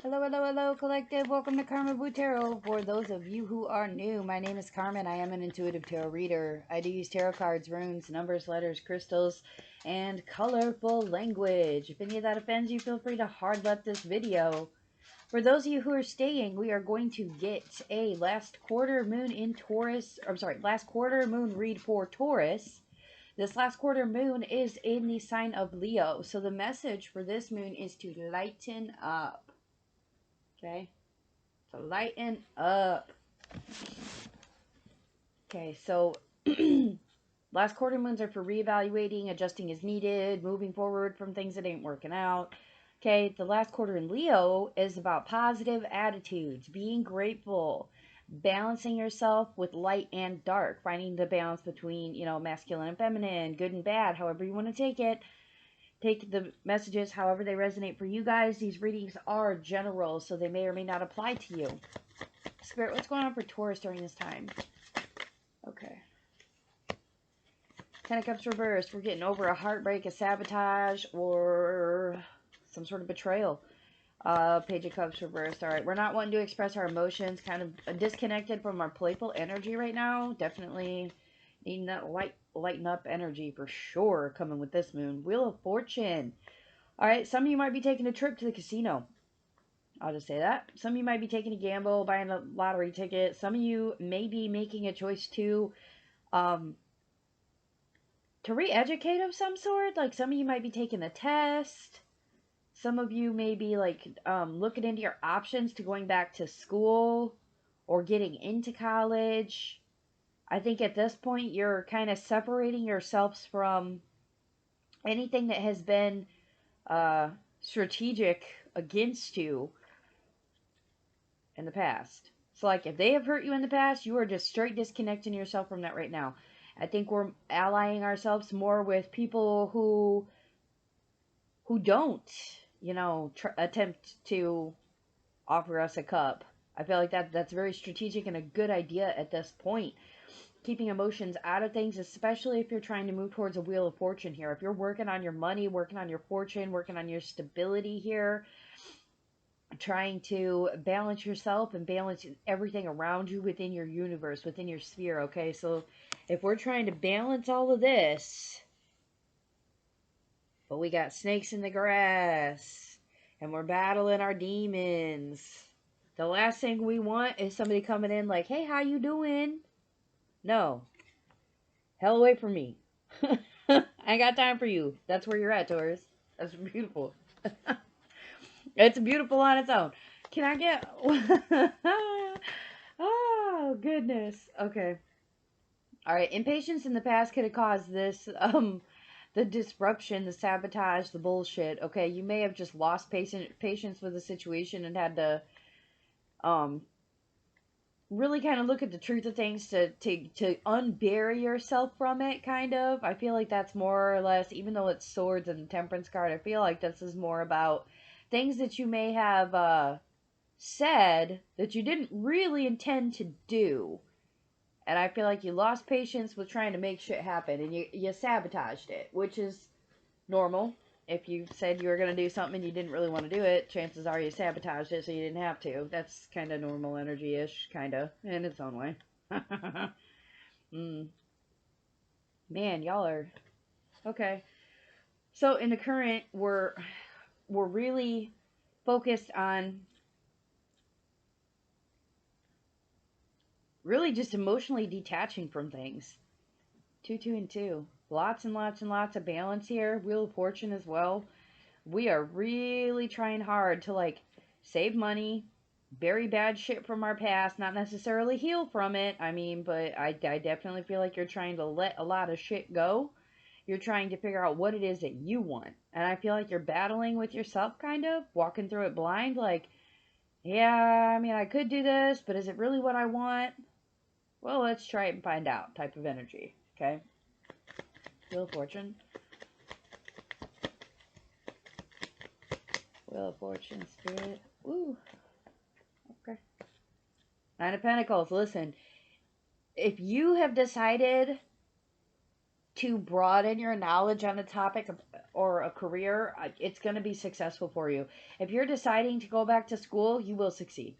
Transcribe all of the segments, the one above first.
Hello, hello, hello, collective. Welcome to Carmaboo Tarot. For those of you who are new, my name is Carmen. I am an intuitive tarot reader. I do use tarot cards, runes, numbers, letters, crystals, and colorful language. If any of that offends you, feel free to hard left this video. For those of you who are staying, we are going to get a last quarter moon in Taurus. Last quarter moon read for Taurus. This last quarter moon is in the sign of Leo. So the message for this moon is to lighten up. Okay, so lighten up. Okay, so last quarter moons are for reevaluating, adjusting as needed, moving forward from things that ain't working out. Okay, the last quarter in Leo is about positive attitudes, being grateful, balancing yourself with light and dark, finding the balance between, masculine and feminine, good and bad, however you want to take it. Take the messages however they resonate for you guys. These readings are general, so they may or may not apply to you. Spirit, what's going on for Taurus during this time? Okay. Ten of Cups reversed. We're getting over a heartbreak, a sabotage, or some sort of betrayal. Page of Cups reversed. All right, we're not wanting to express our emotions. Kind of disconnected from our playful energy right now. Definitely needing that lighten up energy for sure coming with this moon. Wheel of Fortune. All right, some of you might be taking a trip to the casino. I'll just say that. Some of you might be taking a gamble, buying a lottery ticket. Some of you may be making a choice to re-educate of some sort. Like some of you might be taking a test. Some of you may be like looking into your options to going back to school or getting into college. I think at this point you're kind of separating yourselves from anything that has been strategic against you in the past. So like if they have hurt you in the past, you are just straight disconnecting yourself from that right now. I think we're allying ourselves more with people who don't, attempt to offer us a cup. I feel like that's very strategic and a good idea at this point. Keeping emotions out of things, especially if you're trying to move towards a Wheel of Fortune here. If you're working on your money, working on your fortune, working on your stability here, trying to balance yourself and balance everything around you within your universe, within your sphere, okay? So if we're trying to balance all of this, but we got snakes in the grass, and we're battling our demons, the last thing we want is somebody coming in like, hey, how you doing? No. Hell away from me. I ain't got time for you. That's where you're at, Taurus. That's beautiful. It's beautiful on its own. Can I get... oh, goodness. Okay. All right. Impatience in the past could have caused this, the disruption, the sabotage, the bullshit. Okay. You may have just lost patience with the situation and had to, really kind of look at the truth of things to unbury yourself from it, kind of. I feel like that's more or less, even though it's swords and the temperance card, I feel like this is more about things that you may have said that you didn't really intend to do. And I feel like you lost patience with trying to make shit happen and you sabotaged it, which is normal. If you said you were going to do something and you didn't really want to do it, chances are you sabotaged it so you didn't have to. That's kind of normal energy-ish, kind of, in its own way. Man, y'all are... Okay. So in the current, we're really focused on really just emotionally detaching from things. 2, 2, and 2. Lots and lots and lots of balance here. Wheel of Fortune as well. We are really trying hard to, like, save money, bury bad shit from our past, not necessarily heal from it. I mean, but I definitely feel like you're trying to let a lot of shit go. You're trying to figure out what it is that you want. And I feel like you're battling with yourself, kind of, walking through it blind, like, yeah, I mean, I could do this, but is it really what I want? Well, let's try it and find out type of energy, okay? Wheel of Fortune. Wheel of Fortune, Spirit. Ooh. Okay. Nine of Pentacles. Listen, if you have decided to broaden your knowledge on a topic or a career, it's going to be successful for you. If you're deciding to go back to school, you will succeed.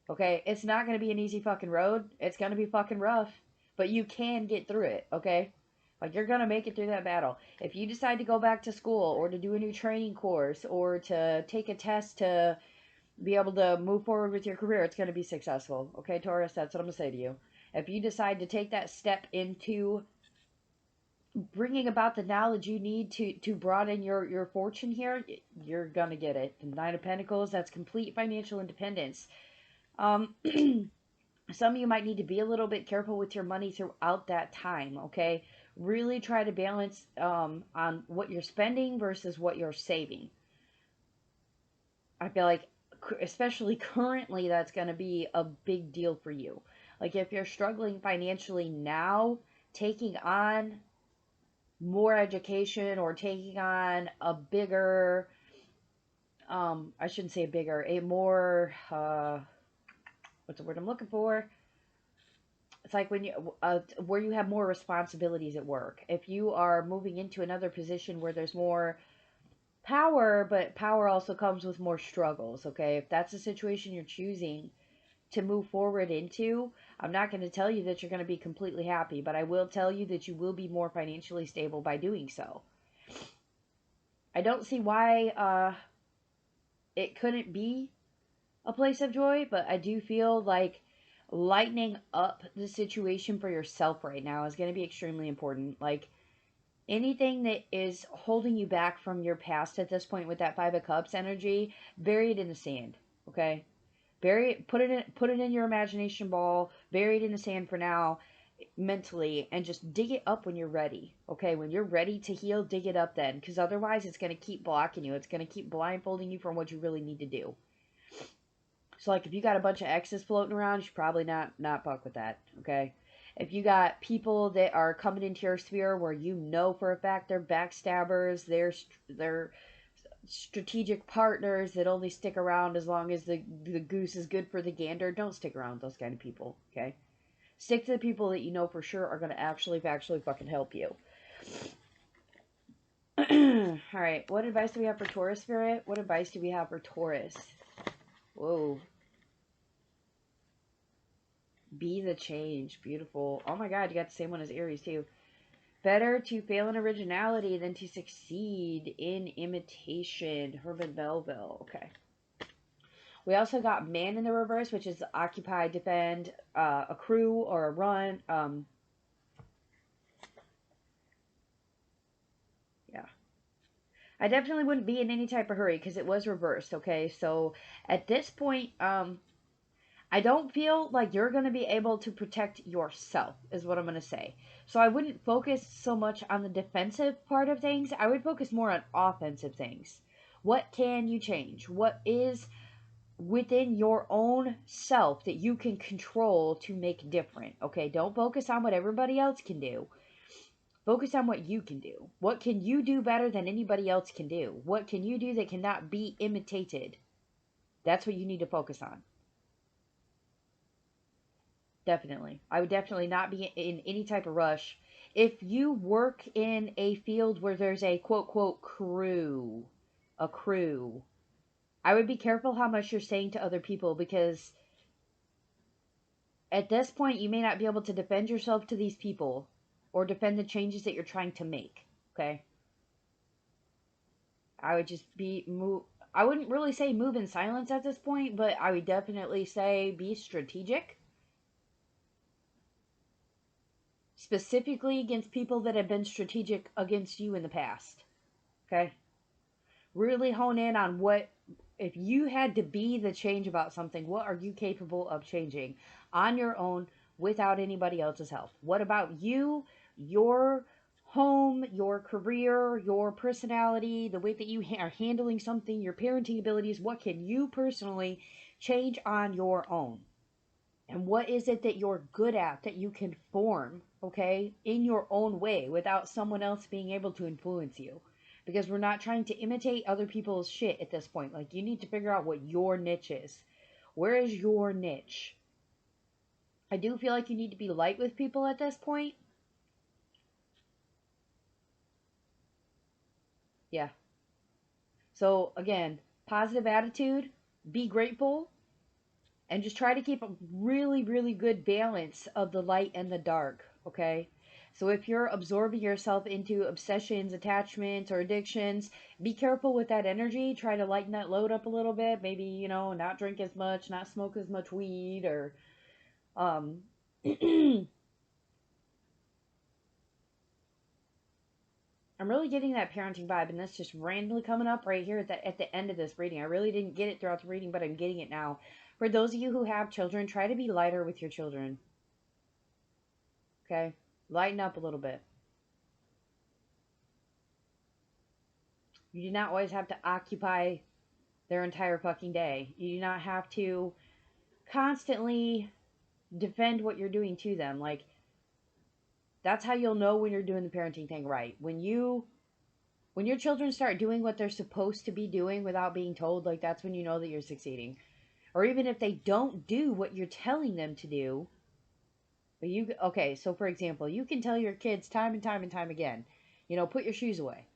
Okay? It's not going to be an easy fucking road. It's going to be fucking rough, but you can get through it, okay? Like, you're going to make it through that battle. If you decide to go back to school or to do a new training course or to take a test to be able to move forward with your career, it's going to be successful. Okay, Taurus, that's what I'm going to say to you. If you decide to take that step into bringing about the knowledge you need to broaden your fortune here, you're going to get it. The Nine of Pentacles, that's complete financial independence. Um, some of you might need to be a little bit careful with your money throughout that time, okay? Really try to balance on what you're spending versus what you're saving. I feel like, especially currently, that's going to be a big deal for you. Like, if you're struggling financially now, taking on more education or taking on a bigger, I shouldn't say bigger, a more, what's the word I'm looking for? It's like when you, where you have more responsibilities at work. If you are moving into another position where there's more power, but power also comes with more struggles, okay? If that's the situation you're choosing to move forward into, I'm not going to tell you that you're going to be completely happy, but I will tell you that you will be more financially stable by doing so. I don't see why it couldn't be a place of joy, but I do feel like lightening up the situation for yourself right now is going to be extremely important. Like, anything that is holding you back from your past at this point with that Five of Cups energy, bury it in the sand, okay? Bury it, put it in your imagination ball, bury it in the sand for now, mentally, and just dig it up when you're ready, okay? When you're ready to heal, dig it up then, because otherwise it's going to keep blocking you. It's going to keep blindfolding you from what you really need to do. So, like, if you got a bunch of exes floating around, you should probably not fuck with that, okay? If you got people that are coming into your sphere where you know for a fact they're backstabbers, they're strategic partners that only stick around as long as the goose is good for the gander, don't stick around with those kind of people, okay? Stick to the people that you know for sure are going to actually fucking help you. Alright, what advice do we have for Taurus, Spirit? What advice do we have for Taurus? Whoa. Be the change. Beautiful. Oh my god, you got the same one as Aries, too. Better to fail in originality than to succeed in imitation. Herman Melville. Okay. We also got man in the reverse, which is occupy, defend, accrue, or run. Yeah. I definitely wouldn't be in any type of hurry because it was reversed, okay? So at this point, I don't feel like you're going to be able to protect yourself, is what I'm going to say. So I wouldn't focus so much on the defensive part of things. I would focus more on offensive things. What can you change? What is within your own self that you can control to make different? Okay, don't focus on what everybody else can do. Focus on what you can do. What can you do better than anybody else can do? What can you do that cannot be imitated? That's what you need to focus on. Definitely. I would definitely not be in any type of rush. If you work in a field where there's a quote, quote, a crew, I would be careful how much you're saying to other people because at this point you may not be able to defend yourself to these people or defend the changes that you're trying to make. Okay? I would just I wouldn't really say move in silence at this point, but I would definitely say be strategic. Specifically against people that have been strategic against you in the past. Okay? Really hone in on what, if you had to be the change about something, what are you capable of changing on your own without anybody else's help? What about you, your home, your career, your personality, the way that you are handling something, your parenting abilities? What can you personally change on your own? And what is it that you're good at that you can form, okay, in your own way without someone else being able to influence you? Because we're not trying to imitate other people's shit at this point. Like, you need to figure out what your niche is. Where is your niche? I do feel like you need to be light with people at this point. Yeah. So again, positive attitude, be grateful, and just try to keep a really, really good balance of the light and the dark, okay? So if you're absorbing yourself into obsessions, attachments, or addictions, be careful with that energy. Try to lighten that load up a little bit. Maybe, not drink as much, not smoke as much weed, or um I'm really getting that parenting vibe, and that's just randomly coming up right here at the end of this reading. I really didn't get it throughout the reading, but I'm getting it now. For those of you who have children, try to be lighter with your children. Okay? Lighten up a little bit. You do not always have to occupy their entire fucking day. You do not have to constantly defend what you're doing to them. Like, that's how you'll know when you're doing the parenting thing right. When your children start doing what they're supposed to be doing without being told, like, that's when you know that you're succeeding. Or even if they don't do what you're telling them to do, but okay, so for example, you can tell your kids time and time and time again, put your shoes away.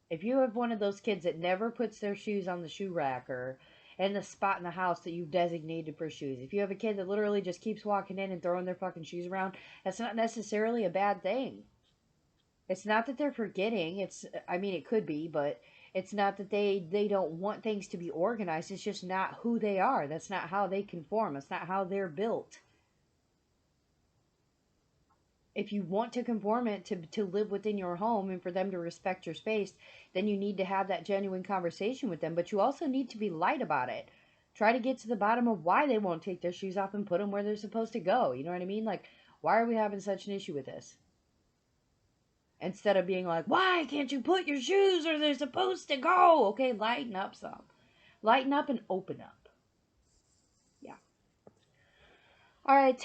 If you have one of those kids that never puts their shoes on the shoe rack or in the spot in the house that you've designated for shoes, if you have a kid that literally just keeps walking in and throwing their fucking shoes around, that's not necessarily a bad thing. It's not that they're forgetting. I mean, it could be, but it's not that they don't want things to be organized. It's just not who they are. That's not how they conform. That's not how they're built. If you want to conform it to live within your home and for them to respect your space, then you need to have that genuine conversation with them. But you also need to be light about it. Try to get to the bottom of why they won't take their shoes off and put them where they're supposed to go. You know what I mean? Like, why are we having such an issue with this? Instead of being like, why can't you put your shoes where they're supposed to go? Okay, lighten up some. Lighten up and open up. Yeah. All right.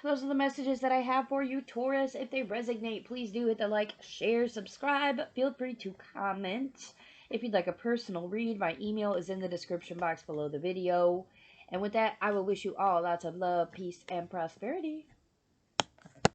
Those are the messages that I have for you, Taurus. If they resonate, please do hit the like, share, subscribe. Feel free to comment. If you'd like a personal read, my email is in the description box below the video. And with that, I will wish you all lots of love, peace, and prosperity.